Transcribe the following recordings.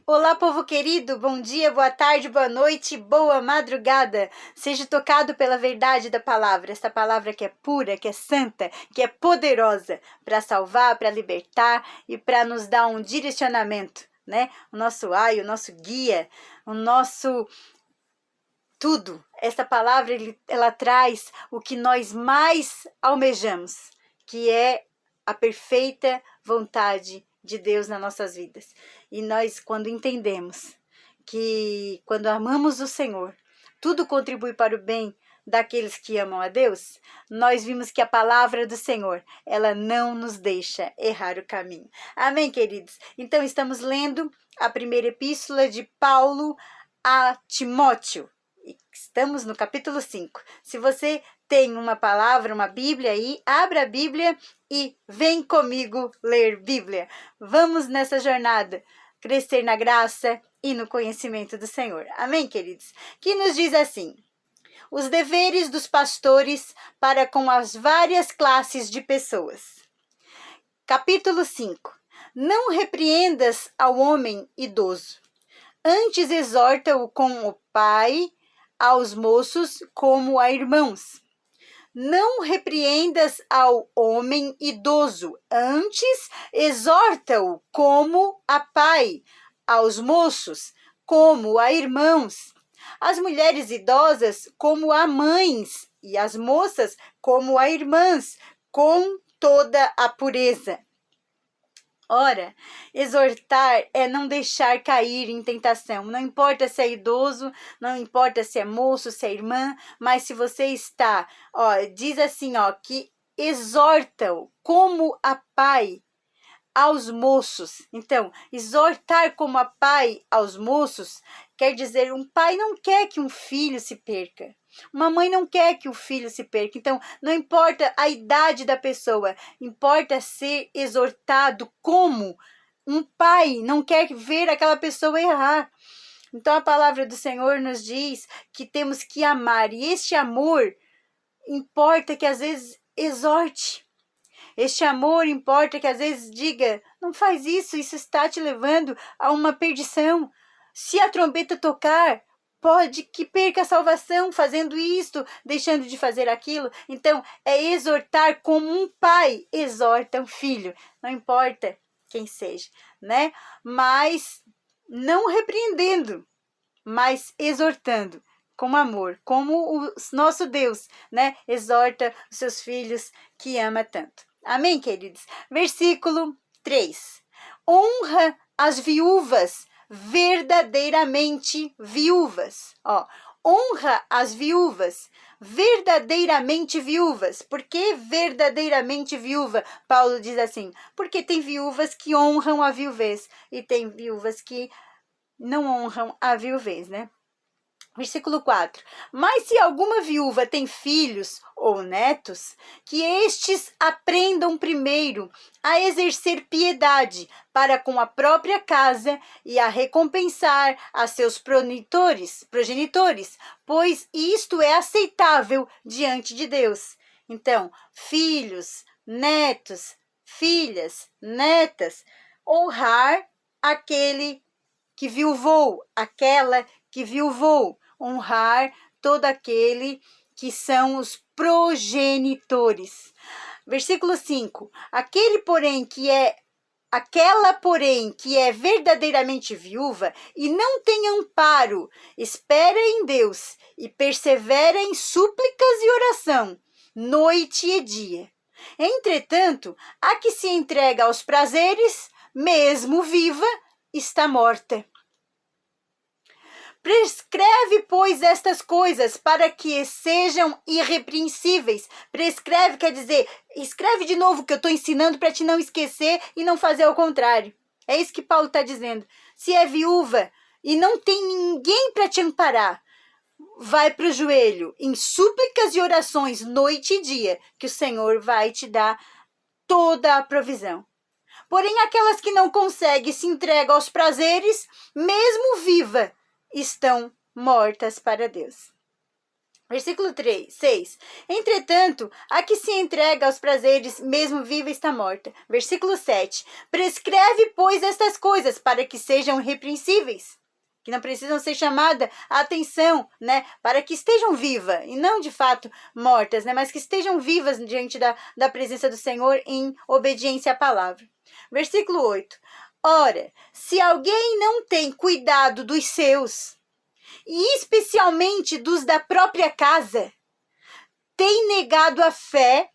Olá, povo querido, bom dia, boa tarde, boa noite, boa madrugada. Seja tocado pela verdade da palavra, essa palavra que é pura, que é santa, que é poderosa para salvar, para libertar e para nos dar um direcionamento, né? O nosso o nosso guia, o nosso tudo. Essa palavra ela traz o que nós mais almejamos, que é a perfeita vontade de Deus nas nossas vidas. E nós, quando entendemos que quando amamos o Senhor, tudo contribui para o bem daqueles que amam a Deus, nós vimos que a palavra do Senhor, ela não nos deixa errar o caminho. Amém, queridos? Então, estamos lendo a primeira epístola de Paulo a Timóteo. Estamos no capítulo 5. Se você tem uma palavra, uma Bíblia aí, abra a Bíblia e vem comigo ler Bíblia. Vamos nessa jornada, crescer na graça e no conhecimento do Senhor. Amém, queridos? Que nos diz assim: os deveres dos pastores para com as várias classes de pessoas. Capítulo 5. Não repreendas ao homem idoso. Antes exorta-o com o pai, aos moços como a irmãos. Não repreendas ao homem idoso, antes exorta-o como a pai, aos moços como a irmãos, as mulheres idosas como a mães e as moças como a irmãs, com toda a pureza. Ora, exortar é não deixar cair em tentação. Não importa se é idoso, não importa se é moço, se é irmã, mas se você está, diz assim, que exortam como a pai aos moços. Então, exortar como a pai aos moços quer dizer, um pai não quer que um filho se perca. Uma mãe não quer que o filho se perca. Então, não importa a idade da pessoa, importa ser exortado como um pai não quer ver aquela pessoa errar. Então, a palavra do Senhor nos diz que temos que amar. E este amor importa que às vezes exorte. Este amor importa que às vezes diga, não faz isso, isso está te levando a uma perdição. Se a trombeta tocar, pode que perca a salvação fazendo isto, deixando de fazer aquilo. Então, é exortar como um pai exorta um filho. Não importa quem seja, né? Mas não repreendendo, mas exortando com amor, como o nosso Deus, né? Exorta os seus filhos que ama tanto. Amém, queridos? Versículo 3. Honra as viúvas, verdadeiramente viúvas. Honra as viúvas, verdadeiramente viúvas. Por que verdadeiramente viúva? Paulo diz assim, porque tem viúvas que honram a viuvez e tem viúvas que não honram a viuvez, né? Versículo 4. Mas se alguma viúva tem filhos ou netos, que estes aprendam primeiro a exercer piedade para com a própria casa e a recompensar a seus progenitores, pois isto é aceitável diante de Deus. Então, filhos, netos, filhas, netas, honrar aquele que viuvou, aquela que viuvou. Honrar todo aquele que são os progenitores. Versículo 5. Aquela, porém, que é verdadeiramente viúva e não tem amparo, espera em Deus e persevera em súplicas e oração, noite e dia. Entretanto, a que se entrega aos prazeres, mesmo viva, está morta. Prescreve, pois, estas coisas para que sejam irrepreensíveis. Prescreve quer dizer, escreve de novo o que eu estou ensinando para te não esquecer e não fazer ao contrário. É isso que Paulo está dizendo. Se é viúva e não tem ninguém para te amparar, vai para o joelho em súplicas e orações noite e dia, que o Senhor vai te dar toda a provisão. Porém, aquelas que não conseguem se entregam aos prazeres, mesmo viva, estão mortas para Deus. Versículo 6. Entretanto, a que se entrega aos prazeres, mesmo viva está morta. Versículo 7. Prescreve, pois, estas coisas, para que sejam irrepreensíveis, que não precisam ser chamada a atenção, né? Para que estejam vivas, e não de fato mortas, né? Mas que estejam vivas diante da presença do Senhor em obediência à palavra. Versículo 8. Ora, se alguém não tem cuidado dos seus, e especialmente dos da própria casa, tem negado a fé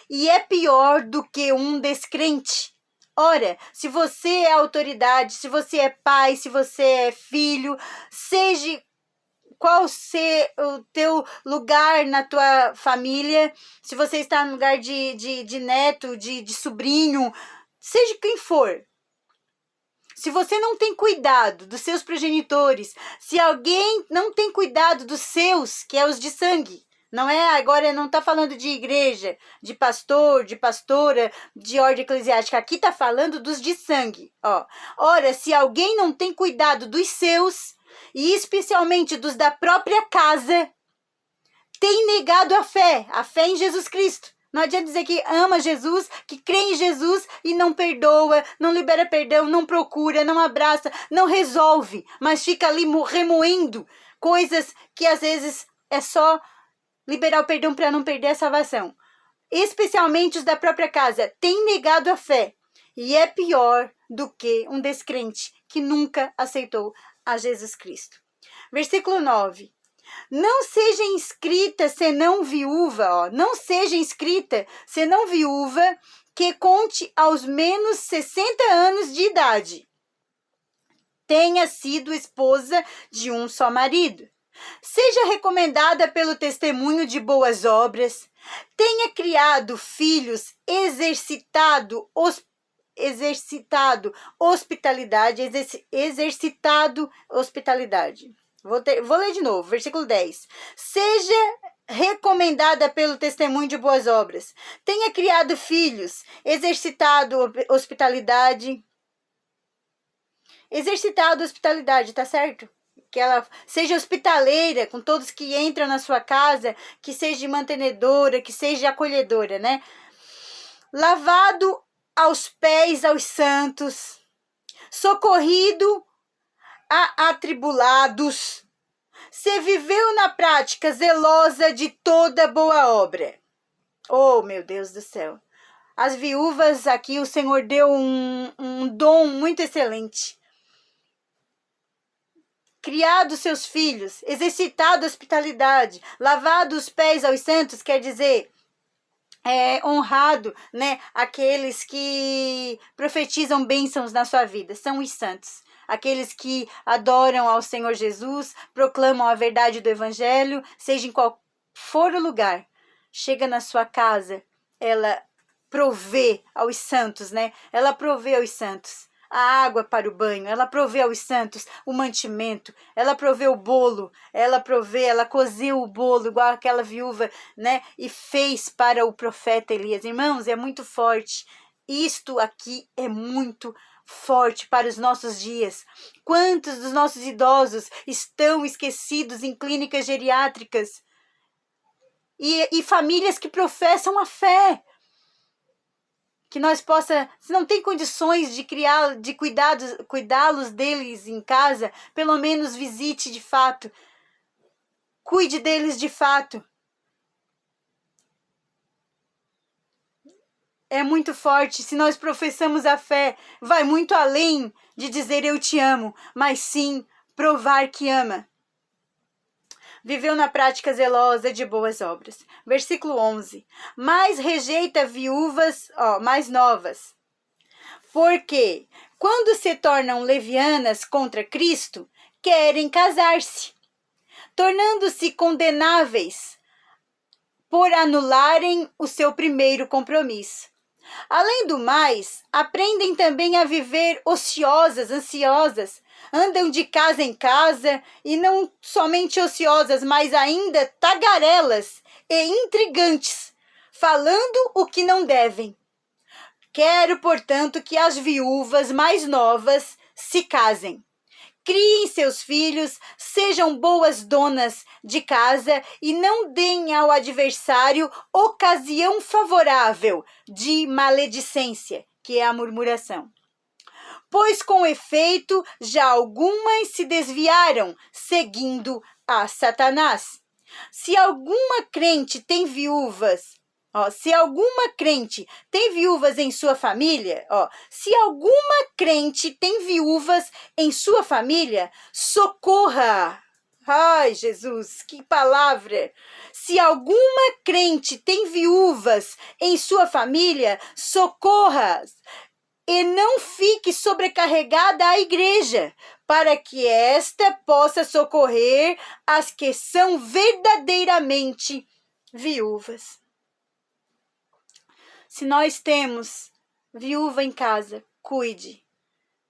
e é pior do que um descrente. Ora, se você é autoridade, se você é pai, se você é filho, seja qual ser o teu lugar na tua família, se você está no lugar de neto, de sobrinho, seja quem for. Se você não tem cuidado dos seus progenitores, se alguém não tem cuidado dos seus, que é os de sangue, não é agora, não está falando de igreja, de pastor, de pastora, de ordem eclesiástica, aqui está falando dos de sangue. Ó. Ora, se alguém não tem cuidado dos seus, e especialmente dos da própria casa, tem negado a fé em Jesus Cristo. Não adianta dizer que ama Jesus, que crê em Jesus e não perdoa, não libera perdão, não procura, não abraça, não resolve, mas fica ali remoendo coisas que às vezes é só liberar o perdão para não perder a salvação. Especialmente os da própria casa, têm negado a fé e é pior do que um descrente que nunca aceitou a Jesus Cristo. Versículo 9. Não seja inscrita senão viúva, ó. Não seja inscrita senão viúva que conte aos menos 60 anos de idade. Tenha sido esposa de um só marido. Seja recomendada pelo testemunho de boas obras. Tenha criado filhos, exercitado hospitalidade. Vou ler de novo, versículo 10. Seja recomendada pelo testemunho de boas obras. Tenha criado filhos, exercitado hospitalidade. Exercitado hospitalidade, tá certo? Que ela seja hospitaleira com todos que entram na sua casa, que seja mantenedora, que seja acolhedora, né? Lavado aos pés aos santos, socorrido a atribulados, se viveu na prática zelosa de toda boa obra. Oh, meu Deus do céu. As viúvas aqui, o Senhor deu um dom muito excelente. Criado seus filhos, exercitado a hospitalidade, lavado os pés aos santos, quer dizer, honrado, né, aqueles que profetizam bênçãos na sua vida, são os santos. Aqueles que adoram ao Senhor Jesus, proclamam a verdade do Evangelho, seja em qual for o lugar, chega na sua casa, ela provê aos santos, né? Ela provê aos santos a água para o banho, ela provê aos santos o mantimento, ela provê o bolo, ela cozeu o bolo, igual aquela viúva, né? E fez para o profeta Elias. Irmãos, é muito forte. Isto aqui é muito forte para os nossos dias. Quantos dos nossos idosos estão esquecidos em clínicas geriátricas? E famílias que professam a fé. Que nós se não tem condições de cuidá-los deles em casa, pelo menos visite de fato. Cuide deles de fato. É muito forte. Se nós professamos a fé, vai muito além de dizer eu te amo, mas sim provar que ama. Viveu na prática zelosa de boas obras. Versículo 11. Mas rejeita viúvas mais novas. Porque quando se tornam levianas contra Cristo, querem casar-se, tornando-se condenáveis por anularem o seu primeiro compromisso. Além do mais, aprendem também a viver ociosas, ansiosas, andam de casa em casa e não somente ociosas, mas ainda tagarelas e intrigantes, falando o que não devem. Quero, portanto, que as viúvas mais novas se casem, criem seus filhos, sejam boas donas de casa e não deem ao adversário ocasião favorável de maledicência, que é a murmuração. Pois com efeito já algumas se desviaram, seguindo a Satanás. Se alguma crente tem viúvas, se alguma crente tem viúvas em sua família, se alguma crente tem viúvas em sua família, socorra. Ai, Jesus, que palavra! Se alguma crente tem viúvas em sua família, socorra. E não fique sobrecarregada a igreja, para que esta possa socorrer as que são verdadeiramente viúvas. Se nós temos viúva em casa, cuide.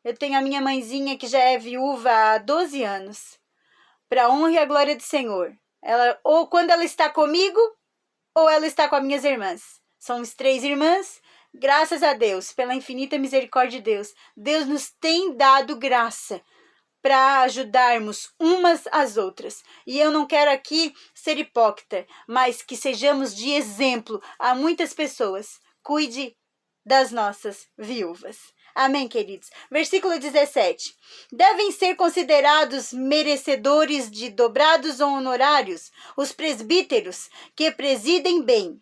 Eu tenho a minha mãezinha que já é viúva há 12 anos. Para a honra e a glória do Senhor. Ela, ou quando ela está comigo, ou ela está com as minhas irmãs. Somos 3 irmãs. Graças a Deus, pela infinita misericórdia de Deus, Deus nos tem dado graça para ajudarmos umas às outras. E eu não quero aqui ser hipócrita, mas que sejamos de exemplo a muitas pessoas. Cuide das nossas viúvas. Amém, queridos? Versículo 17. Devem ser considerados merecedores de dobrados honorários os presbíteros que presidem bem,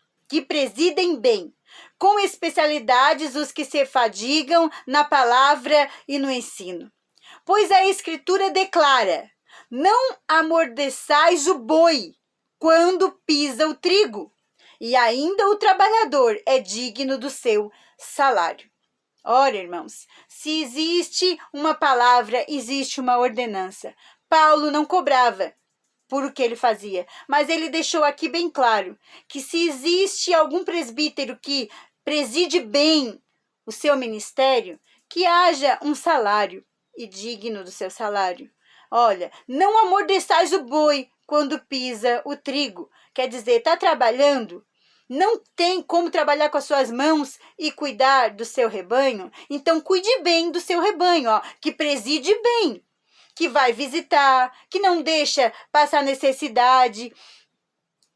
com especialidades os que se fadigam na palavra e no ensino. Pois a Escritura declara: não amordeçais o boi quando pisa o trigo, e ainda o trabalhador é digno do seu salário. Ora, irmãos, se existe uma palavra, existe uma ordenança. Paulo não cobrava por o que ele fazia, mas ele deixou aqui bem claro que se existe algum presbítero que preside bem o seu ministério, que haja um salário e digno do seu salário. Olha, não amordeçais o boi quando pisa o trigo. Quer dizer, está trabalhando, não tem como trabalhar com as suas mãos e cuidar do seu rebanho, então cuide bem do seu rebanho, que preside bem, que vai visitar, que não deixa passar necessidade,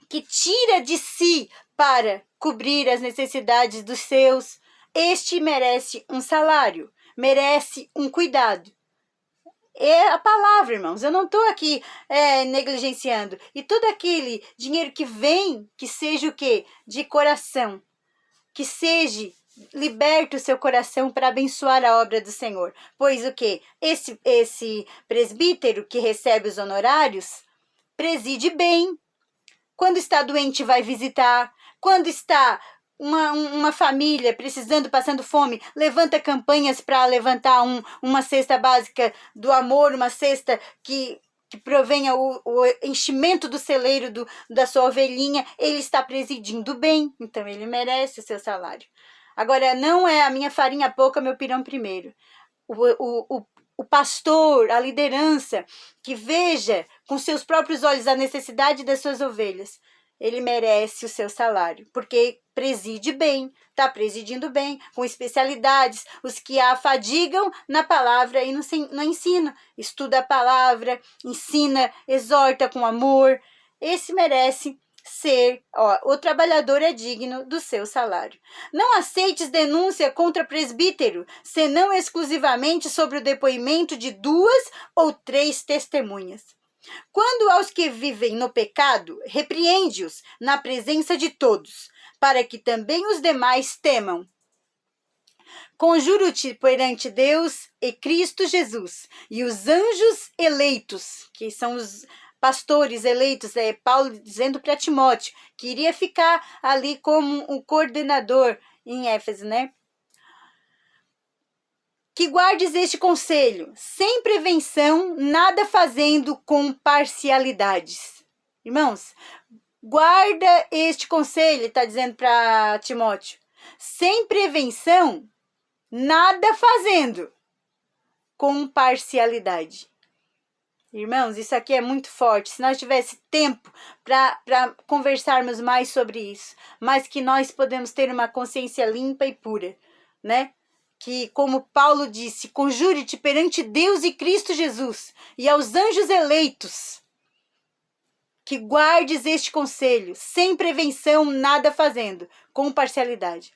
que tira de si para cobrir as necessidades dos seus. Este merece um salário, merece um cuidado. É a palavra, irmãos. Eu não estou aqui negligenciando. E todo aquele dinheiro que vem, que seja o quê? De coração. Que seja liberto o seu coração para abençoar a obra do Senhor. Pois o quê? Esse presbítero que recebe os honorários, preside bem. Quando está doente, vai visitar. Quando está uma família precisando, passando fome, levanta campanhas para levantar uma cesta básica do amor, uma cesta que provenha o enchimento do celeiro da sua ovelhinha. Ele está presidindo bem, então ele merece o seu salário. Agora, não é a minha farinha pouca, meu pirão primeiro. O pastor, a liderança, que veja com seus próprios olhos a necessidade das suas ovelhas, ele merece o seu salário, porque preside bem, está presidindo bem, com especialidades, os que a afadigam na palavra e no ensino. Estuda a palavra, ensina, exorta com amor. Esse merece ser, o trabalhador é digno do seu salário. Não aceites denúncia contra presbítero, senão exclusivamente sobre o depoimento de 2 ou 3 testemunhas. Quando aos que vivem no pecado, repreende-os na presença de todos, para que também os demais temam. Conjuro-te perante Deus e Cristo Jesus e os anjos eleitos, que são os pastores eleitos, Paulo dizendo para Timóteo, que iria ficar ali como um coordenador em Éfeso, que guardes este conselho, sem prevenção, nada fazendo com parcialidades. Irmãos, guarda este conselho, está dizendo para Timóteo. Sem prevenção, nada fazendo com parcialidade. Irmãos, isso aqui é muito forte. Se nós tivesse tempo para conversarmos mais sobre isso, mas que nós podemos ter uma consciência limpa e pura, que, como Paulo disse, conjure-te perante Deus e Cristo Jesus e aos anjos eleitos, que guardes este conselho, sem prevenção, nada fazendo, com parcialidade.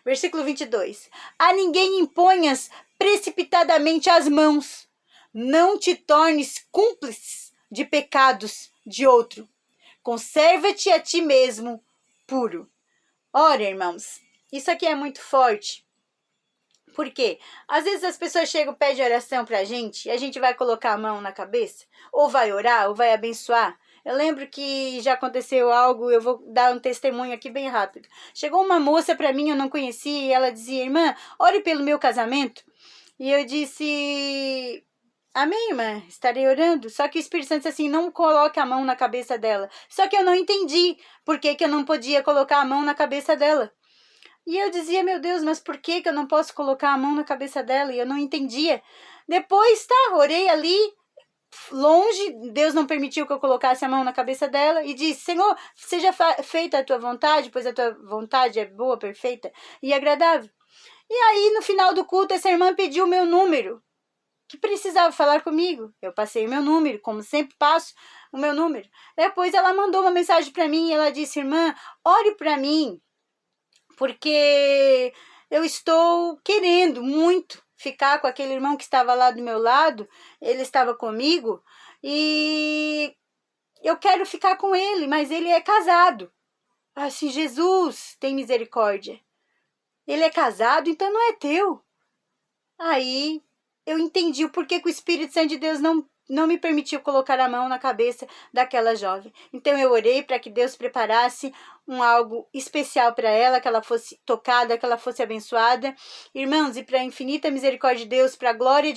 Versículo 22. A ninguém imponhas precipitadamente as mãos, não te tornes cúmplice de pecados de outro. Conserva-te a ti mesmo puro. Ora, irmãos, isso aqui é muito forte. Por quê? Às vezes as pessoas chegam e pedem oração pra gente, e a gente vai colocar a mão na cabeça, ou vai orar, ou vai abençoar. Eu lembro que já aconteceu algo, eu vou dar um testemunho aqui bem rápido. Chegou uma moça pra mim, eu não conhecia, e ela dizia, irmã, ore pelo meu casamento. E eu disse, amém, irmã, estarei orando. Só que o Espírito Santo disse assim, não coloque a mão na cabeça dela. Só que eu não entendi por que eu não podia colocar a mão na cabeça dela. E eu dizia, meu Deus, mas por que eu não posso colocar a mão na cabeça dela? E eu não entendia. Depois, orei ali, longe, Deus não permitiu que eu colocasse a mão na cabeça dela e disse, Senhor, seja feita a tua vontade, pois a tua vontade é boa, perfeita e agradável. E aí, no final do culto, essa irmã pediu o meu número, que precisava falar comigo. Eu passei o meu número, como sempre passo o meu número. Depois ela mandou uma mensagem para mim e ela disse, irmã, ore para mim, porque eu estou querendo muito ficar com aquele irmão que estava lá do meu lado, ele estava comigo, e eu quero ficar com ele, mas ele é casado. Assim, Jesus, tem misericórdia. Ele é casado, então não é teu. Aí eu entendi o porquê que o Espírito Santo de Deus não me permitiu colocar a mão na cabeça daquela jovem. Então eu orei para que Deus preparasse algo especial para ela, que ela fosse tocada, que ela fosse abençoada. Irmãos, e para a infinita misericórdia de Deus, para a glória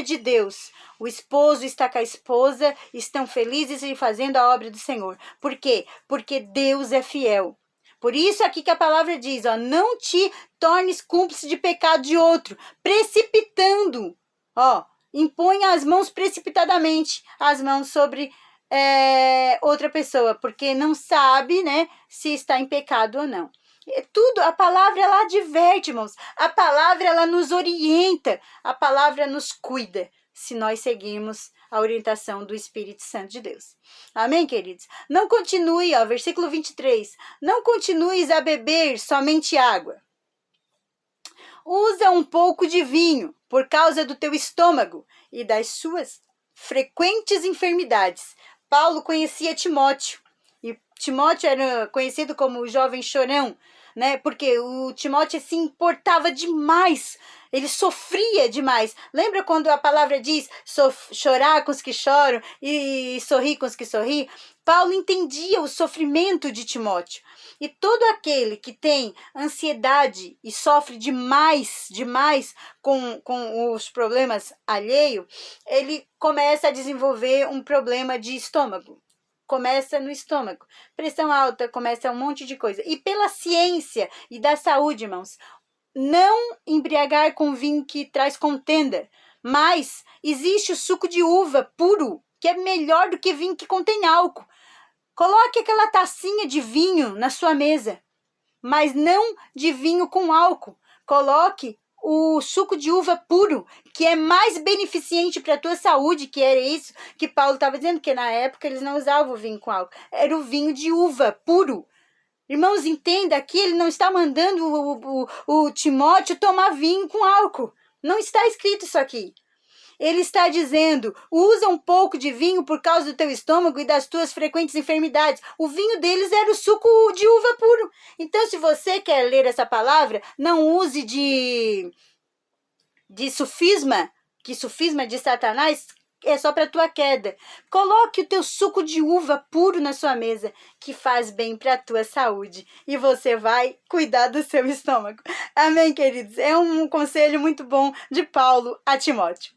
de Deus, o esposo está com a esposa, estão felizes e fazendo a obra do Senhor. Por quê? Porque Deus é fiel. Por isso aqui que a palavra diz, não te tornes cúmplice de pecado de outro, precipitando, impõe as mãos precipitadamente, as mãos sobre outra pessoa, porque não sabe, né, se está em pecado ou não. A palavra ela adverte, irmãos, a palavra ela nos orienta, a palavra nos cuida, se nós seguirmos a orientação do Espírito Santo de Deus. Amém, queridos? Não continue, versículo 23, não continues a beber somente água. Usa um pouco de vinho por causa do teu estômago e das suas frequentes enfermidades. Paulo conhecia Timóteo, e Timóteo era conhecido como o jovem chorão, né? Porque o Timóteo se importava demais, ele sofria demais. Lembra quando a palavra diz chorar com os que choram e sorrir com os que sorriem? Paulo entendia o sofrimento de Timóteo. E todo aquele que tem ansiedade e sofre demais com os problemas alheios, ele começa a desenvolver um problema de estômago. Começa no estômago. Pressão alta, começa um monte de coisa. E pela ciência e da saúde, irmãos, não embriagar com vinho que traz contenda. Mas existe o suco de uva puro, que é melhor do que vinho que contém álcool. Coloque aquela tacinha de vinho na sua mesa, mas não de vinho com álcool. Coloque o suco de uva puro, que é mais beneficente para a tua saúde, que era isso que Paulo estava dizendo, que na época eles não usavam o vinho com álcool. Era o vinho de uva puro. Irmãos, entenda, aqui ele não está mandando o Timóteo tomar vinho com álcool. Não está escrito isso aqui. Ele está dizendo, usa um pouco de vinho por causa do teu estômago e das tuas frequentes enfermidades. O vinho deles era o suco de uva puro. Então, se você quer ler essa palavra, não use de sofisma, que sofisma de Satanás é só para tua queda. Coloque o teu suco de uva puro na sua mesa, que faz bem para a tua saúde. E você vai cuidar do seu estômago. Amém, queridos? É um conselho muito bom de Paulo a Timóteo.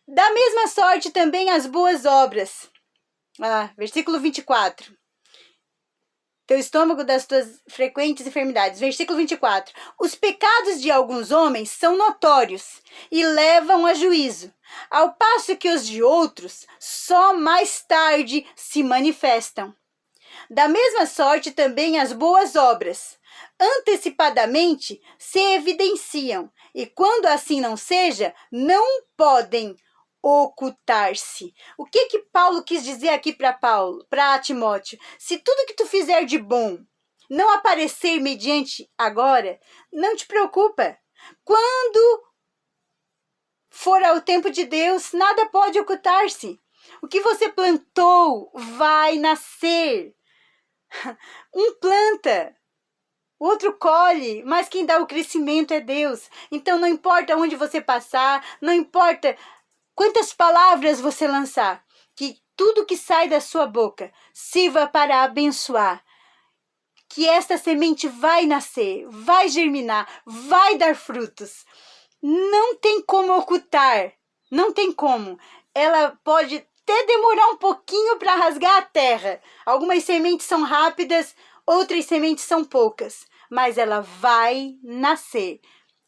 Da mesma sorte também as boas obras. Versículo 24. Teu estômago das tuas frequentes enfermidades. Versículo 24. Os pecados de alguns homens são notórios e levam a juízo, ao passo que os de outros só mais tarde se manifestam. Da mesma sorte também as boas obras. Antecipadamente se evidenciam, e quando assim não seja, não podem ocultar-se. O que Paulo quis dizer aqui para Timóteo? Se tudo que tu fizer de bom não aparecer mediante agora, não te preocupa. Quando for ao tempo de Deus, nada pode ocultar-se. O que você plantou vai nascer. Um planta, o outro colhe, mas quem dá o crescimento é Deus. Então não importa onde você passar, não importa quantas palavras você lançar, que tudo que sai da sua boca sirva para abençoar. Que esta semente vai nascer, vai germinar, vai dar frutos. Não tem como ocultar, não tem como. Ela pode até demorar um pouquinho para rasgar a terra. Algumas sementes são rápidas, outras sementes são poucas, mas ela vai nascer.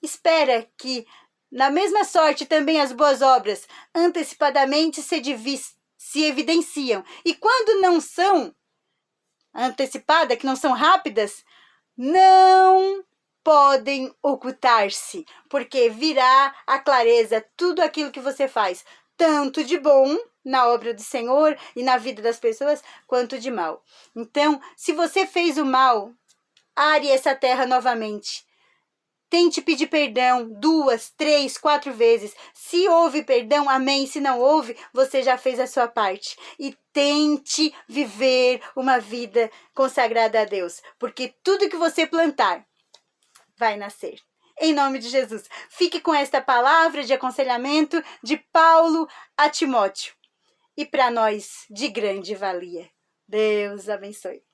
Espera que, na mesma sorte, também as boas obras antecipadamente se evidenciam. E quando não são antecipadas, que não são rápidas, não podem ocultar-se, porque virá a clareza tudo aquilo que você faz, tanto de bom na obra do Senhor e na vida das pessoas, quanto de mal. Então, se você fez o mal, are essa terra novamente. Tente pedir perdão 2, 3, 4 vezes. Se houve perdão, amém. Se não houve, você já fez a sua parte. E tente viver uma vida consagrada a Deus, porque tudo que você plantar vai nascer. Em nome de Jesus. Fique com esta palavra de aconselhamento de Paulo a Timóteo. E para nós, de grande valia. Deus abençoe.